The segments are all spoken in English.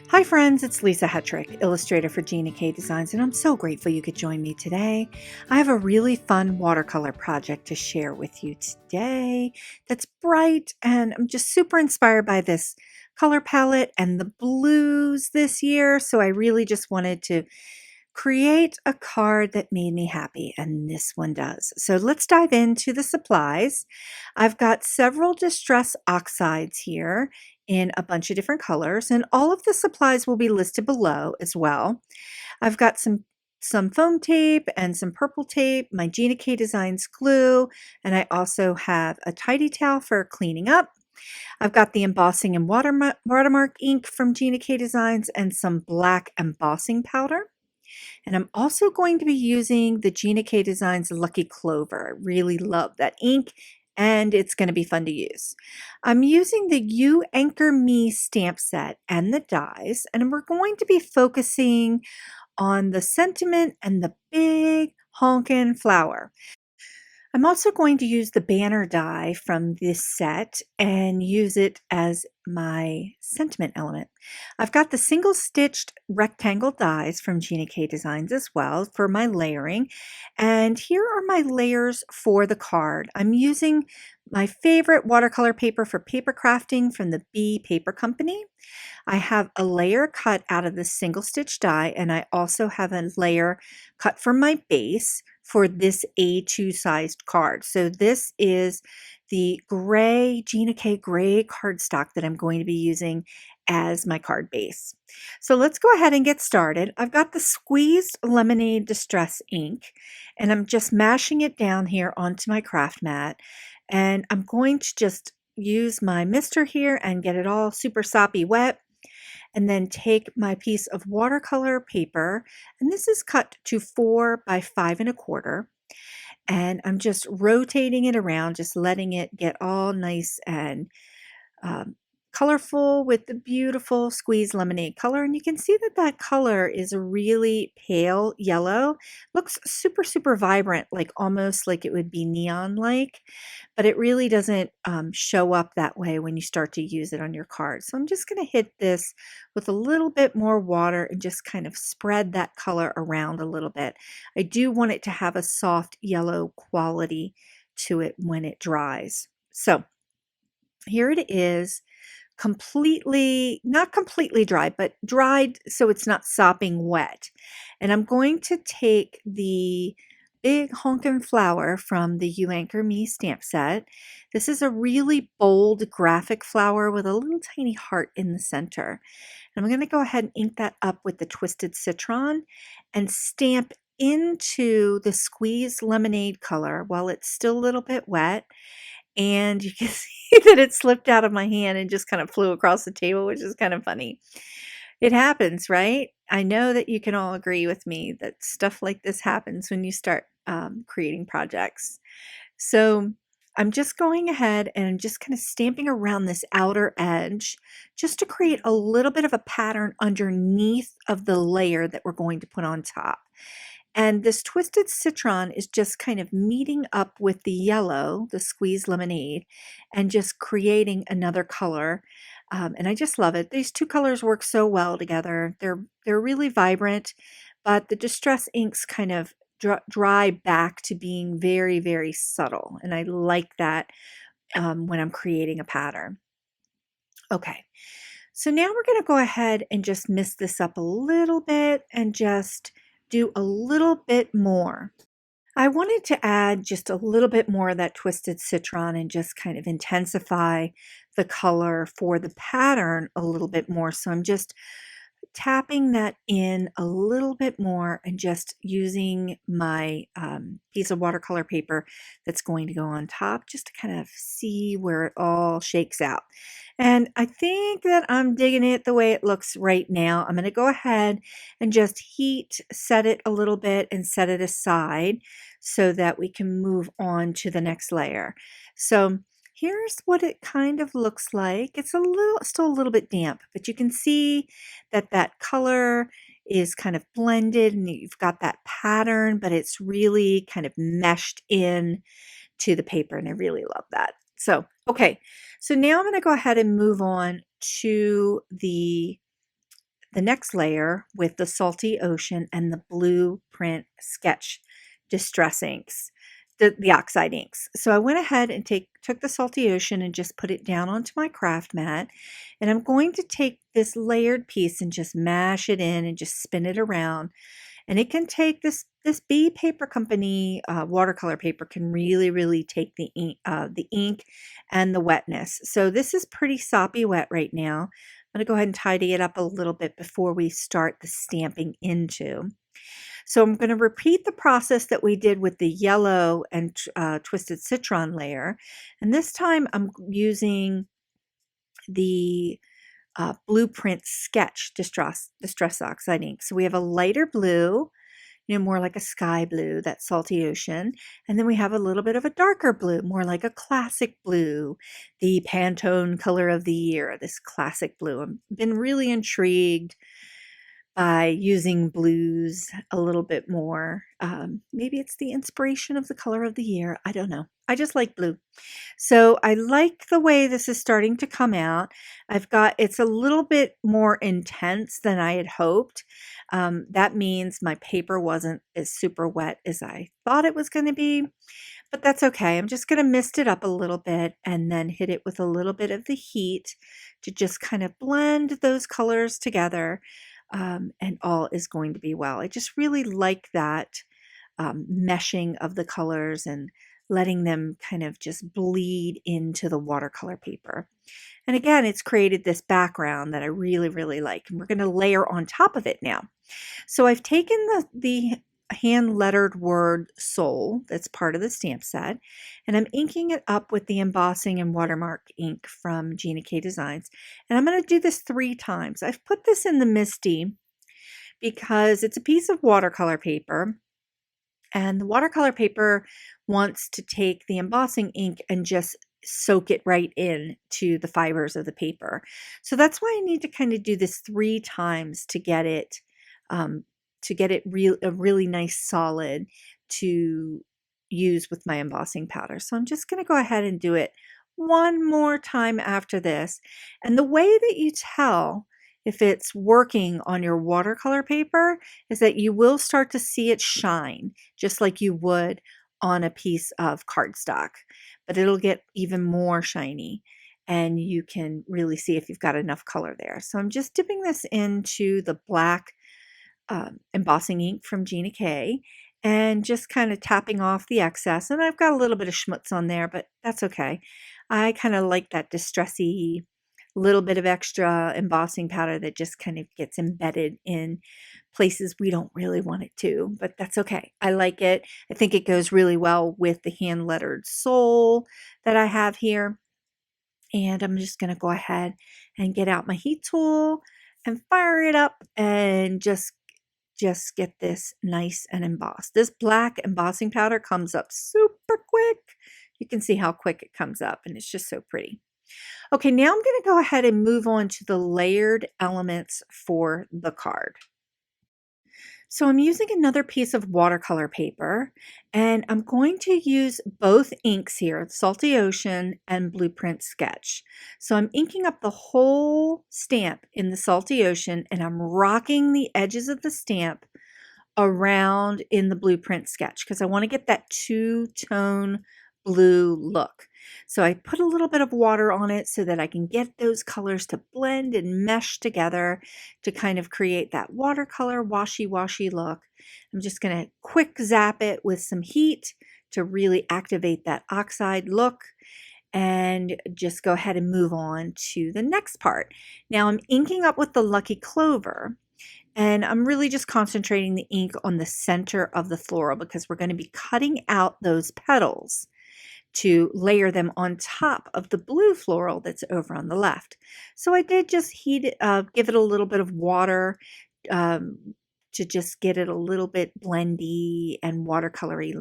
Hi friends, it's Lisa Hetrick, illustrator for Gina K Designs, and I'm so grateful you could join me today. I have a really fun watercolor project to share with you today that's bright, and I'm just super inspired by this color palette and the blues this year, so I really just wanted to create a card that made me happy, and this one does. So let's dive into the supplies. I've got several distress oxides here in a bunch of different colors, and all of the supplies will be listed below as well. I've got some foam tape and some purple tape, my Gina K Designs glue, and I also have a tidy towel for cleaning up. I've got the embossing and watermark ink from Gina K Designs and some black embossing powder. And I'm also going to be using the Gina K Designs Lucky Clover. I really love that ink and it's going to be fun to use. I'm using the You Anchor Me stamp set and the dies, and we're going to be focusing on the sentiment and the big honkin' flower. I'm also going to use the banner die from this set and use it as my sentiment element. I've got the single stitched rectangle dies from Gina K Designs as well for my layering. And here are my layers for the card. I'm using my favorite watercolor paper for paper crafting from the B Paper Company. I have a layer cut out of the single stitch die, and I also have a layer cut from my base for this A2 sized card. So this is the gray, Gina K gray cardstock that I'm going to be using as my card base. So let's go ahead and get started. I've got the squeezed lemonade distress ink, and I'm just mashing it down here onto my craft mat. And I'm going to just use my mister here and get it all super soppy wet, and then take my piece of watercolor paper, and this is cut to 4 by 5 1/4, and I'm just rotating it around, just letting it get all nice and um, colorful with the beautiful squeezed lemonade color. And you can see that that color is a really pale yellow. Looks super, super vibrant, like almost like it would be neon like, but it really doesn't show up that way when you start to use it on your card. So I'm just going to hit this with a little bit more water and just kind of spread that color around a little bit. I do want it to have a soft yellow quality to it when it dries. So here it is, completely, not completely dry, but dried so it's not sopping wet. And I'm going to take the big honkin' flower from the You Anchor Me stamp set. This is a really bold graphic flower with a little tiny heart in the center. And I'm going to go ahead and ink that up with the Twisted Citron and stamp into the squeezed lemonade color while it's still a little bit wet. And you can see that it slipped out of my hand and just kind of flew across the table, which is kind of funny. It happens, right? I know that you can all agree with me that stuff like this happens when you start creating projects. So I'm just going ahead and I'm just kind of stamping around this outer edge just to create a little bit of a pattern underneath of the layer that we're going to put on top. And this Twisted Citron is just kind of meeting up with the yellow, the squeezed lemonade, and just creating another color. And I just love it. These two colors work so well together. They're really vibrant, but the distress inks kind of dry back to being very, very subtle. And I like that when I'm creating a pattern. Okay, so now we're going to go ahead and just mist this up a little bit and just do a little bit more. I wanted to add just a little bit more of that Twisted Citron and just kind of intensify the color for the pattern a little bit more. So I'm just tapping that in a little bit more and just using my piece of watercolor paper that's going to go on top just to kind of see where it all shakes out. And I think that I'm digging it the way it looks right now. I'm going to go ahead and just heat set it a little bit and set it aside so that we can move on to the next layer. So here's what it kind of looks like. It's still a little bit damp, but you can see that that color is kind of blended and you've got that pattern, but it's really kind of meshed in to the paper, and I really love that. So, okay, so now I'm going to go ahead and move on to the the next layer with the Salty Ocean and the Blueprint Sketch Distress inks, the oxide inks. So I went ahead and took the Salty Ocean and just put it down onto my craft mat. And I'm going to take this layered piece and just mash it in and just spin it around. And it can take this B Paper Company watercolor paper can really take the ink and the wetness. So this is pretty soppy wet right now. I'm going to go ahead and tidy it up a little bit before we start the stamping into. So I'm going to repeat the process that we did with the yellow and Twisted Citron layer. And this time I'm using the Blueprint Sketch Distress Oxide ink. So we have a lighter blue, more like a sky blue, that Salty Ocean. And then we have a little bit of a darker blue, more like a classic blue, the Pantone color of the year, this classic blue. I've been really intrigued by using blues a little bit more. Maybe it's the inspiration of the color of the year. I don't know. I just like blue. So I like the way this is starting to come out. It's a little bit more intense than I had hoped. That means my paper wasn't as super wet as I thought it was going to be, but that's okay. I'm just going to mist it up a little bit and then hit it with a little bit of the heat to just kind of blend those colors together. And all is going to be well. I just really like that meshing of the colors and letting them kind of just bleed into the watercolor paper. And again, it's created this background that I really like. And we're going to layer on top of it now. So I've taken the hand-lettered word soul that's part of the stamp set, and I'm inking it up with the Embossing and Watermark ink from Gina K Designs. And I'm going to do this 3 times. I've put this in the Misty because it's a piece of watercolor paper, and the watercolor paper wants to take the embossing ink and just soak it right in to the fibers of the paper. So that's why I need to kind of do this 3 times to get it a really nice solid to use with my embossing powder. So I'm just going to go ahead and do it one more time after this. And the way that you tell if it's working on your watercolor paper is that you will start to see it shine just like you would on a piece of cardstock, but it'll get even more shiny and you can really see if you've got enough color there. So I'm just dipping this into the black embossing ink from Gina K and just kind of tapping off the excess. And I've got a little bit of schmutz on there, but that's okay. I kind of like that distressy little bit of extra embossing powder that just kind of gets embedded in places we don't really want it to, but that's okay. I like it. I think it goes really well with the hand lettered soul that I have here. And I'm just going to go ahead and get out my heat tool and fire it up and just get this nice and embossed. This black embossing powder comes up super quick. You can see how quick it comes up and it's just so pretty. Okay, now I'm going to go ahead and move on to the layered elements for the card. So I'm using another piece of watercolor paper and I'm going to use both inks here, Salty Ocean and Blueprint Sketch. So I'm inking up the whole stamp in the Salty Ocean and I'm rocking the edges of the stamp around in the Blueprint Sketch because I want to get that two-tone blue look. So I put a little bit of water on it so that I can get those colors to blend and mesh together to kind of create that watercolor washy look. I'm just going to quick zap it with some heat to really activate that oxide look and just go ahead and move on to the next part. Now I'm inking up with the Lucky Clover. And I'm really just concentrating the ink on the center of the floral because we're going to be cutting out those petals to layer them on top of the blue floral that's over on the left. So I did just heat it, give it a little bit of water to just get it a little bit blendy and watercolory.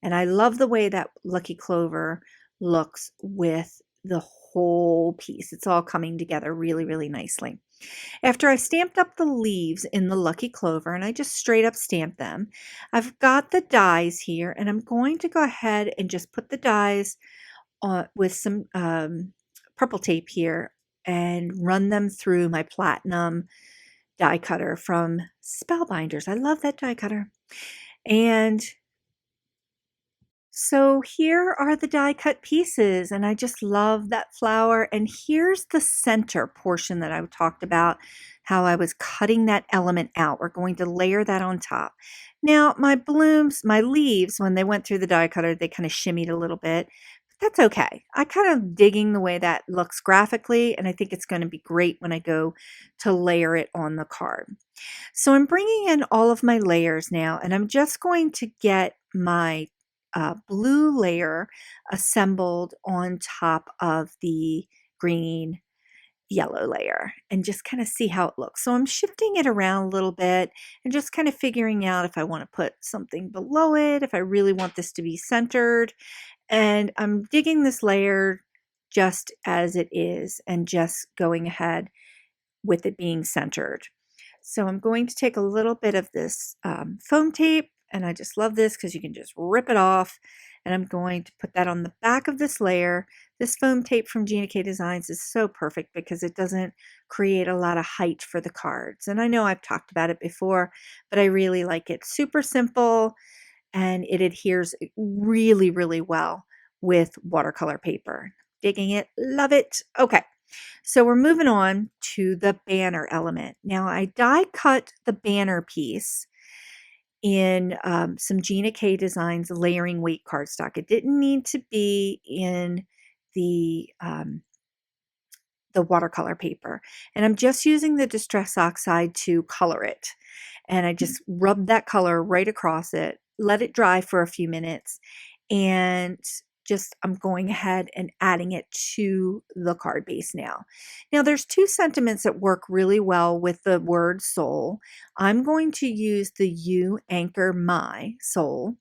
And I love the way that Lucky Clover looks with the whole piece. It's all coming together really nicely. After I stamped up the leaves in the Lucky Clover, and I just straight up stamped them, I've got the dies here, and I'm going to go ahead and just put the dies with some purple tape here and run them through my platinum die cutter from Spellbinders. I love that die cutter. And so here are the die cut pieces, and I just love that flower. And here's the center portion that I talked about, how I was cutting that element out. We're going to layer that on top. Now, my blooms, my leaves, when they went through the die cutter, they kind of shimmied a little bit. But that's okay. I kind of digging the way that looks graphically, and I think it's going to be great when I go to layer it on the card. So I'm bringing in all of my layers now, and I'm just going to get my blue layer assembled on top of the green yellow layer and just kind of see how it looks. So I'm shifting it around a little bit and just kind of figuring out if I want to put something below it, if I really want this to be centered. And I'm digging this layer just as it is and just going ahead with it being centered. So I'm going to take a little bit of this foam tape, and I just love this because you can just rip it off, and I'm going to put that on the back of this layer. This foam tape from Gina K Designs is so perfect because it doesn't create a lot of height for the cards. And I know I've talked about it before, but I really like it. Super simple, and it adheres really, really well with watercolor paper. Digging it, love it. Okay. So we're moving on to the banner element. Now I die cut the banner piece in some Gina K Designs layering weight cardstock. It didn't need to be in the watercolor paper. And I'm just using the Distress Oxide to color it. And I just rubbed that color right across it, let it dry for a few minutes, and just I'm going ahead and adding it to the card base now. Now there's two sentiments that work really well with the word soul. I'm going to use the You Anchor My Soul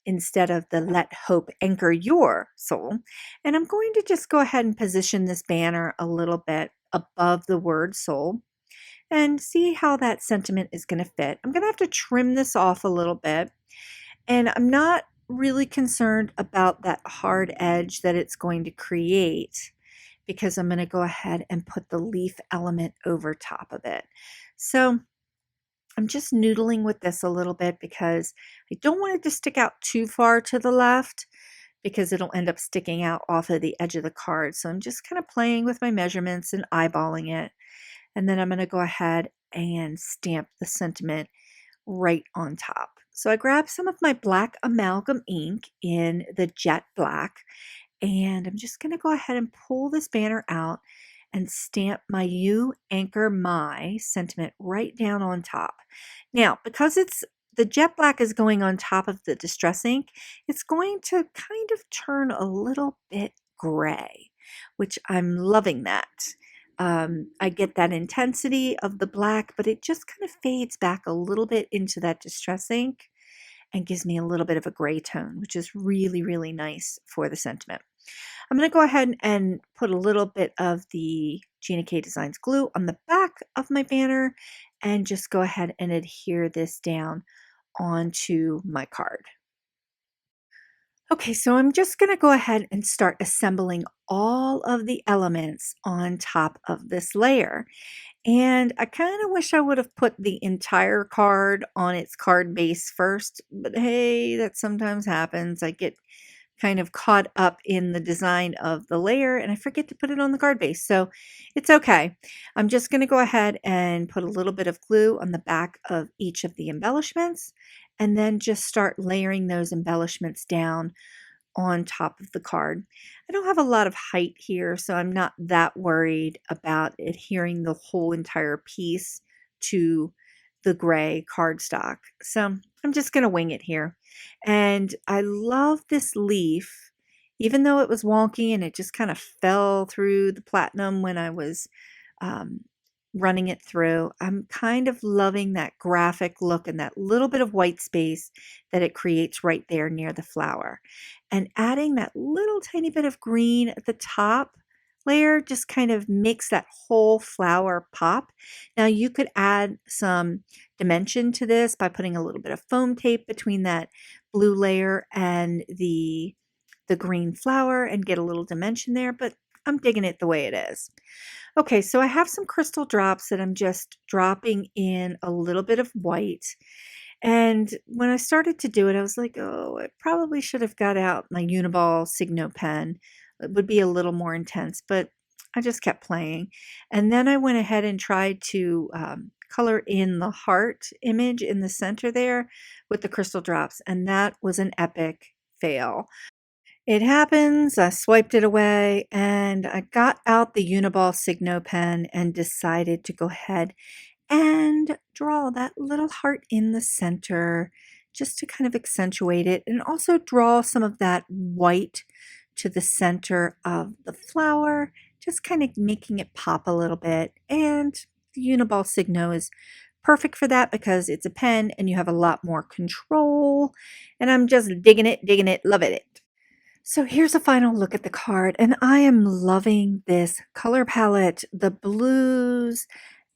instead of the Let Hope Anchor Your Soul. And I'm going to just go ahead and position this banner a little bit above the word soul and see how that sentiment is going to fit. I'm going to have to trim this off a little bit, and I'm not really concerned about that hard edge that it's going to create because I'm going to go ahead and put the leaf element over top of it. So I'm just noodling with this a little bit because I don't want it to stick out too far to the left because it'll end up sticking out off of the edge of the card. So I'm just kind of playing with my measurements and eyeballing it. And then I'm going to go ahead and stamp the sentiment right on top. So I grabbed some of my black amalgam ink in the jet black, and I'm just going to go ahead and pull this banner out and stamp my You Anchor My sentiment right down on top. Now, because the jet black is going on top of the distress ink, it's going to kind of turn a little bit gray, which I'm loving that. I get that intensity of the black, but it just kind of fades back a little bit into that distress ink and gives me a little bit of a gray tone, which is really, really nice for the sentiment. I'm going to go ahead and put a little bit of the Gina K Designs glue on the back of my banner and just go ahead and adhere this down onto my card. Okay, so I'm just going to go ahead and start assembling all of the elements on top of this layer. And I kind of wish I would have put the entire card on its card base first, but hey, that sometimes happens. I get kind of caught up in the design of the layer and I forget to put it on the card base. So it's okay. I'm just going to go ahead and put a little bit of glue on the back of each of the embellishments and then just start layering those embellishments down on top of the card. I don't have a lot of height here, so I'm not that worried about adhering the whole entire piece to the gray cardstock. So I'm just going to wing it here. And I love this leaf, even though it was wonky and it just kind of fell through the platinum when I was running it through. I'm kind of loving that graphic look and that little bit of white space that it creates right there near the flower. And adding that little tiny bit of green at the top layer just kind of makes that whole flower pop. Now you could add some dimension to this by putting a little bit of foam tape between that blue layer and the green flower and get a little dimension there, but I'm digging it the way it is. Okay, so I have some crystal drops that I'm just dropping in a little bit of white. And when I started to do it, I was like, oh, I probably should have got out my Uniball Signo pen. It would be a little more intense, but I just kept playing. And then I went ahead and tried to color in the heart image in the center there with the crystal drops. And that was an epic fail. It happens. I swiped it away and I got out the Uniball Signo pen and decided to go ahead and draw that little heart in the center just to kind of accentuate it, and also draw some of that white to the center of the flower, just kind of making it pop a little bit. And the Uniball Signo is perfect for that because it's a pen and you have a lot more control. And I'm just digging it, loving it. So here's a final look at the card, and I am loving this color palette. The blues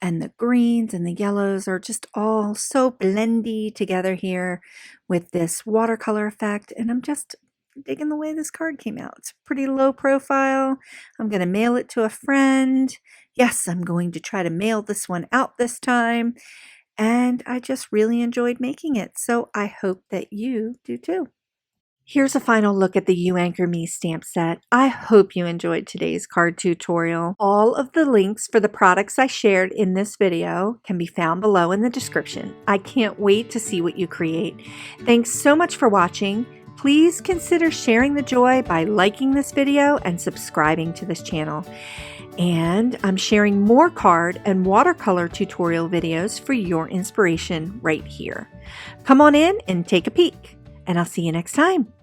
and the greens and the yellows are just all so blendy together here with this watercolor effect, and I'm just digging the way this card came out. It's pretty low profile. I'm going to mail it to a friend. Yes, I'm going to try to mail this one out this time, and I just really enjoyed making it, so I hope that you do too. Here's a final look at the You Anchor Me stamp set. I hope you enjoyed today's card tutorial. All of the links for the products I shared in this video can be found below in the description. I can't wait to see what you create. Thanks so much for watching. Please consider sharing the joy by liking this video and subscribing to this channel. And I'm sharing more card and watercolor tutorial videos for your inspiration right here. Come on in and take a peek, and I'll see you next time.